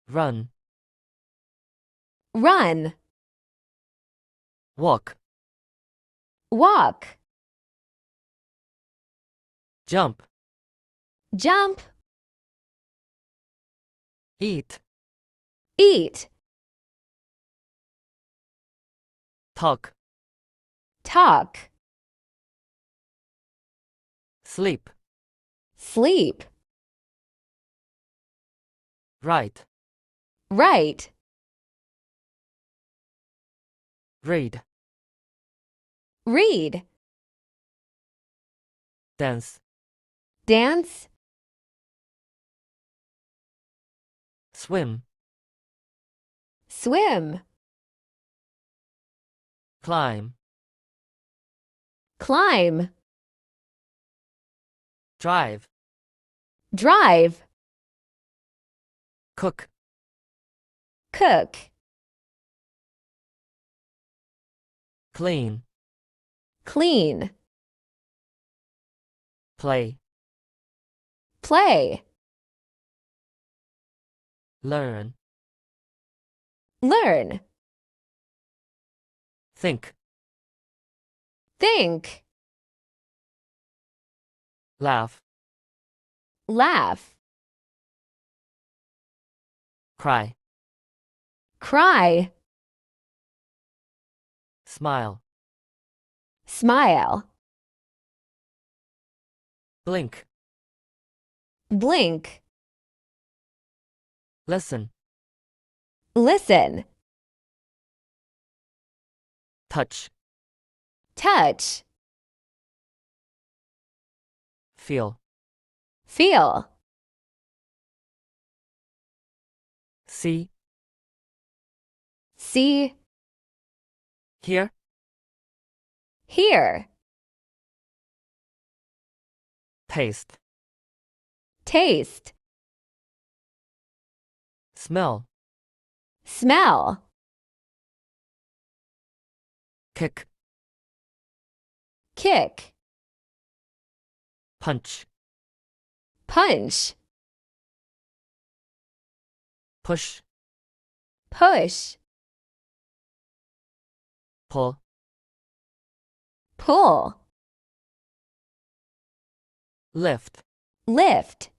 run, run, walk, walk, jump, jump, eat, eat, talk, talk, sleep, sleep, write, write, read, read, dance, dance, swim, swim, climb, climb, drive, drive, cook, cook, clean, clean, play, play, learn, learn, think, think, laugh, laugh, cry, cry, smile, smile, blink, blink, listen, listen, touch, touch, feel, feel, see, see, hear, hear, taste, taste, smell, smell, kick, kick, punch, punch, push, push, pull, pull, lift, lift,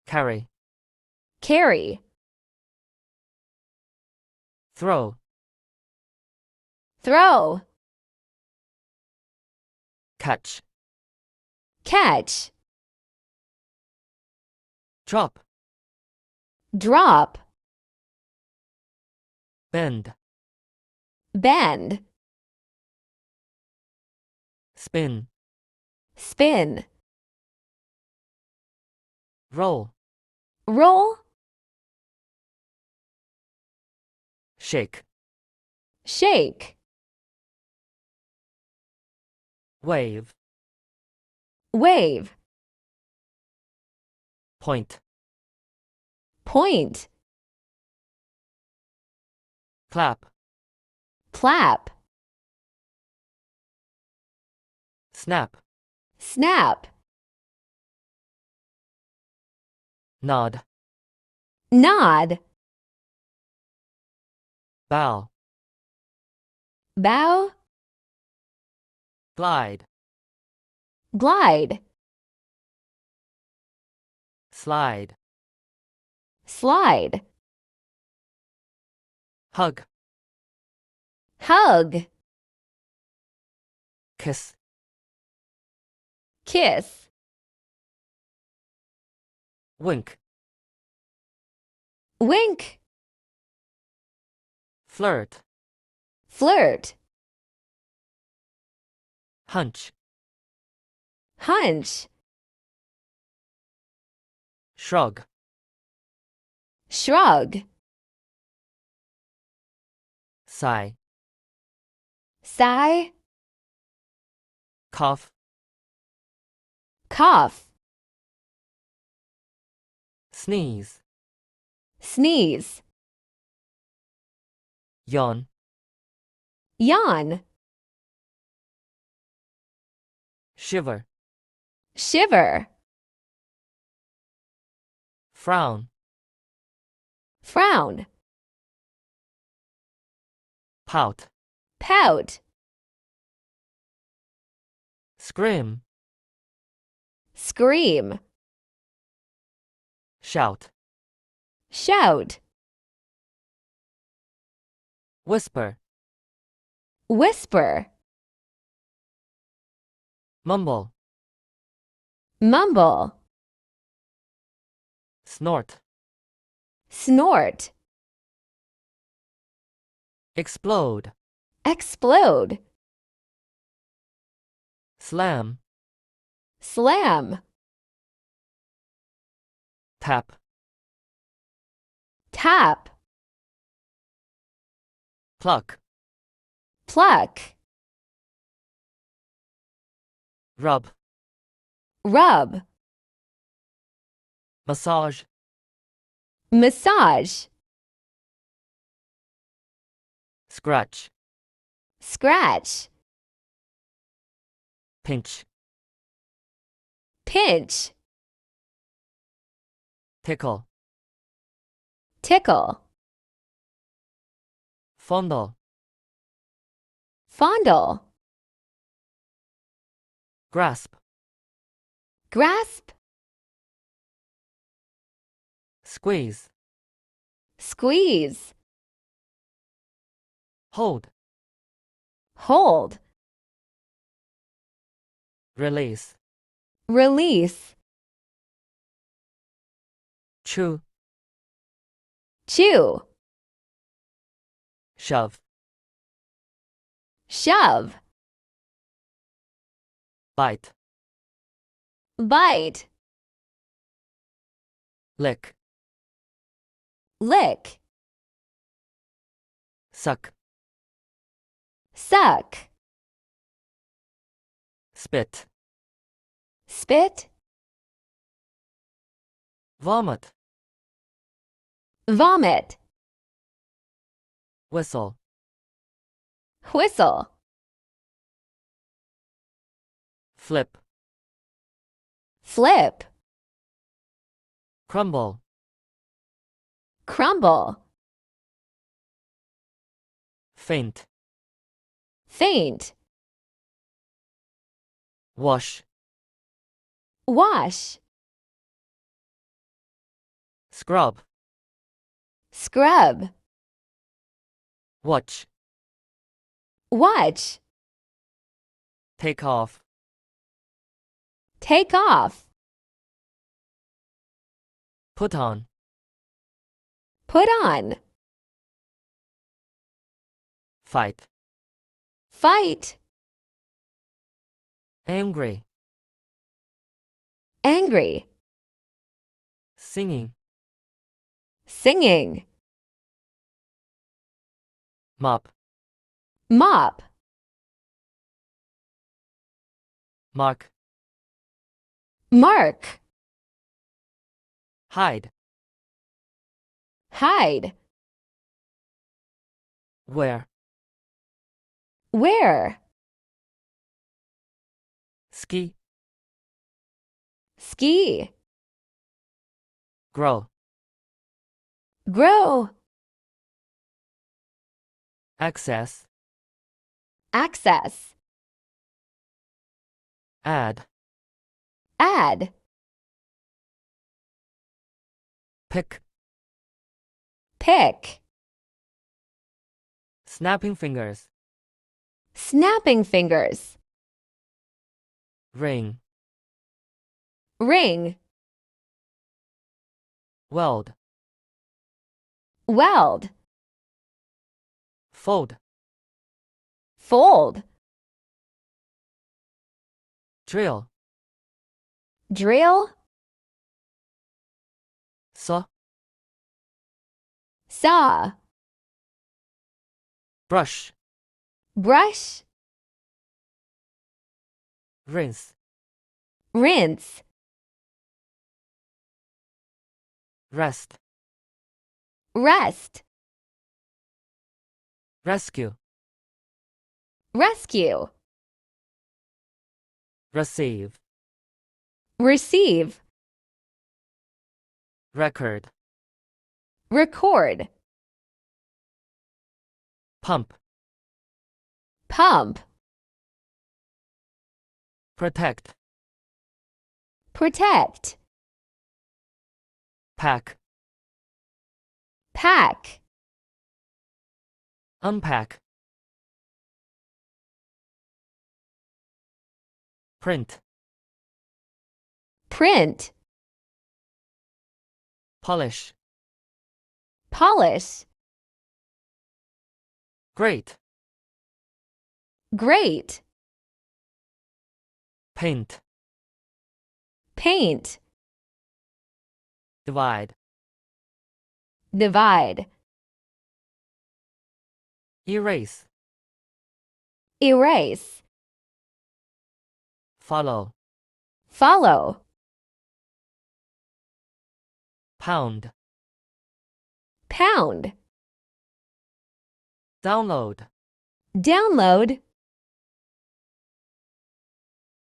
carry, carry, throw, throw, catch, catch, drop, drop, bend, bend, spin, spin, roll, roll, shake, shake, wave, wave, point, point, clap, clap, snap, snap, nod, nod, bow, bow, glide, glide, slide, slide, hug, hug, kiss, kiss, wink, wink, flirt, flirt, hunch, hunch, shrug, shrug, sigh, sigh, cough, cough, sneeze, sneeze, yawn, yawn, shiver, shiver, frown, frown, pout, pout, scream, scream, shout, shout, whisper, whisper, mumble, mumble, snort, snort, explode, explode, slam, slam, tap, tap, pluck, pluck, rub, rub, massage, massage, scratch, scratch, pinch, pinch, tickle, tickle, fondle, fondle, grasp, grasp, squeeze, squeeze, hold, hold, release, release, chew, chew, shove, shove, bite, bite, lick, lick, suck, suck, spit, spit, vomit, vomit, whistle, whistle, flip, flip, crumble, crumble, faint, faint, wash, wash, scrub, scrub, watch, watch, take off, take off, put on, put on, fight, fight, angry, angry, singing, singing, mop, mop, mark, mark, hide, hide, wear, wear, ski, ski, grow, grow, access, access, add, add, pick, pick, snapping fingers, snapping fingers, ring, ring, weld, weld, fold, fold, drill, drill, saw, saw, brush, brush, rinse, rinse, rest, rest, rescue, rescue, receive, receive, record, record, pump, pump, protect, protect, pack, pack, unpack, print, print, polish, polish, great, great, paint, paint, divide, divide, erase, erase, follow, follow, pound, pound, download, download,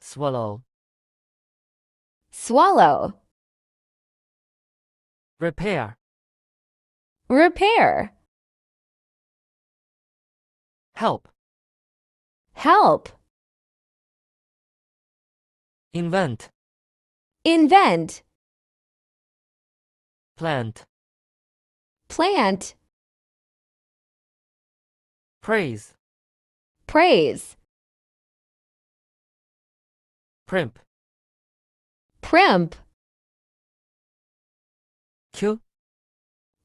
swallow, swallow, repair, repair, help, help, invent, invent, plant, plant, praise, praise, primp, primp, cue,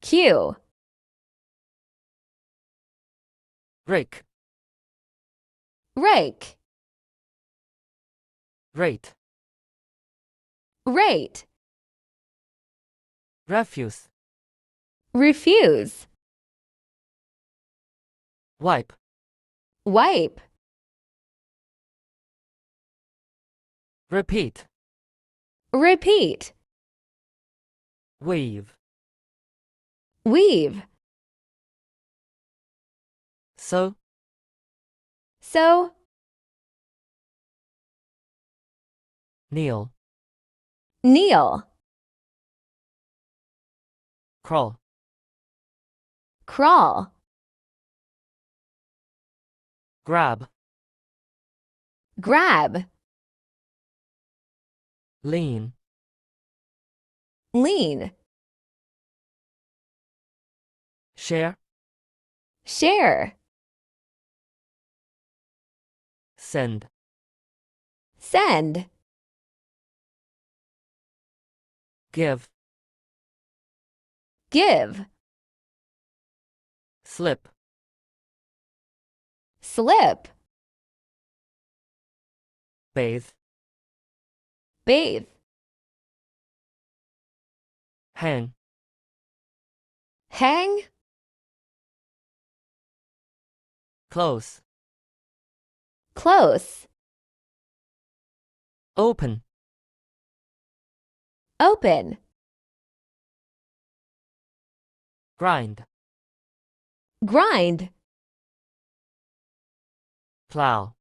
cue, rake, rake, rate, rate, refuse, refuse, wipe, wipe, repeat, repeat, weave, weave, sew, sew, kneel, kneel, crawl, crawl, grab, grab, lean, lean, share, share, send, send, give, give, slip, slip, bathe, bathe, hang, hang, close, close, open, open, grind, grind, plow,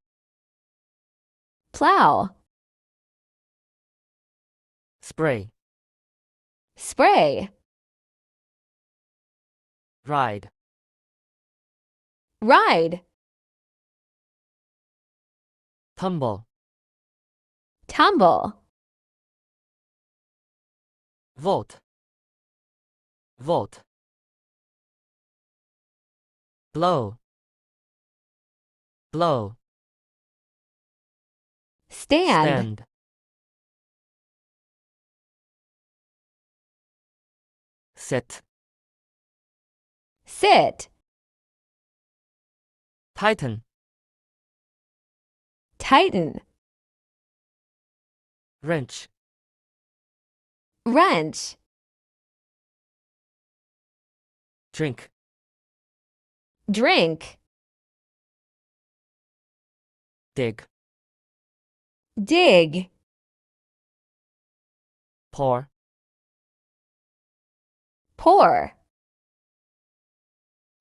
plow, spray, spray, ride, ride, tumble, tumble, volt, volt, blow, blow, stand, stand, sit, sit, tighten, tighten, wrench, wrench, drink, drink, dig, dig, pour, pour,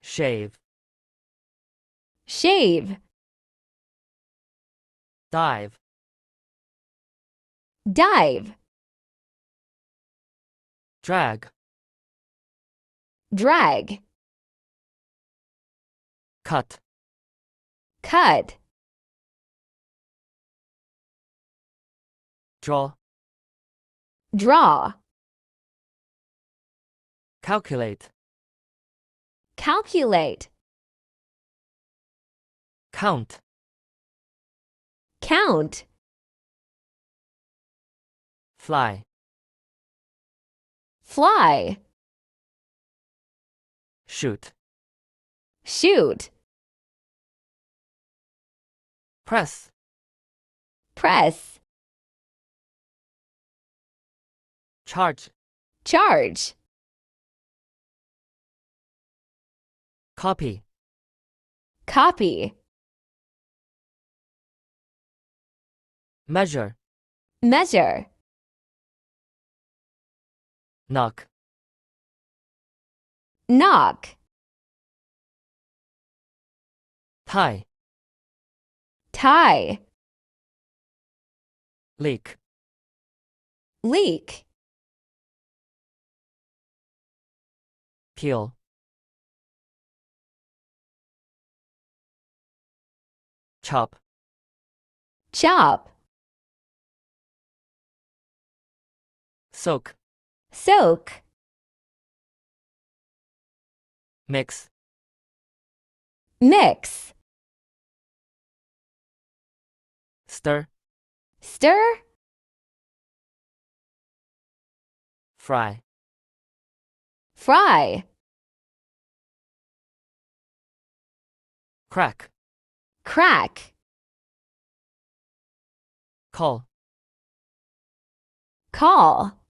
shave, shave, dive, dive, drag, drag, cut, cut, draw, draw, calculate, calculate, count, count, fly, fly, shoot, shoot, press, press, charge, charge, copy, copy, measure, measure, knock, knock, tie, tie, leak, leak, peel, chop, chop, soak, soak, mix, mix, stir, stir, fry, fry, crack, crack, call, call,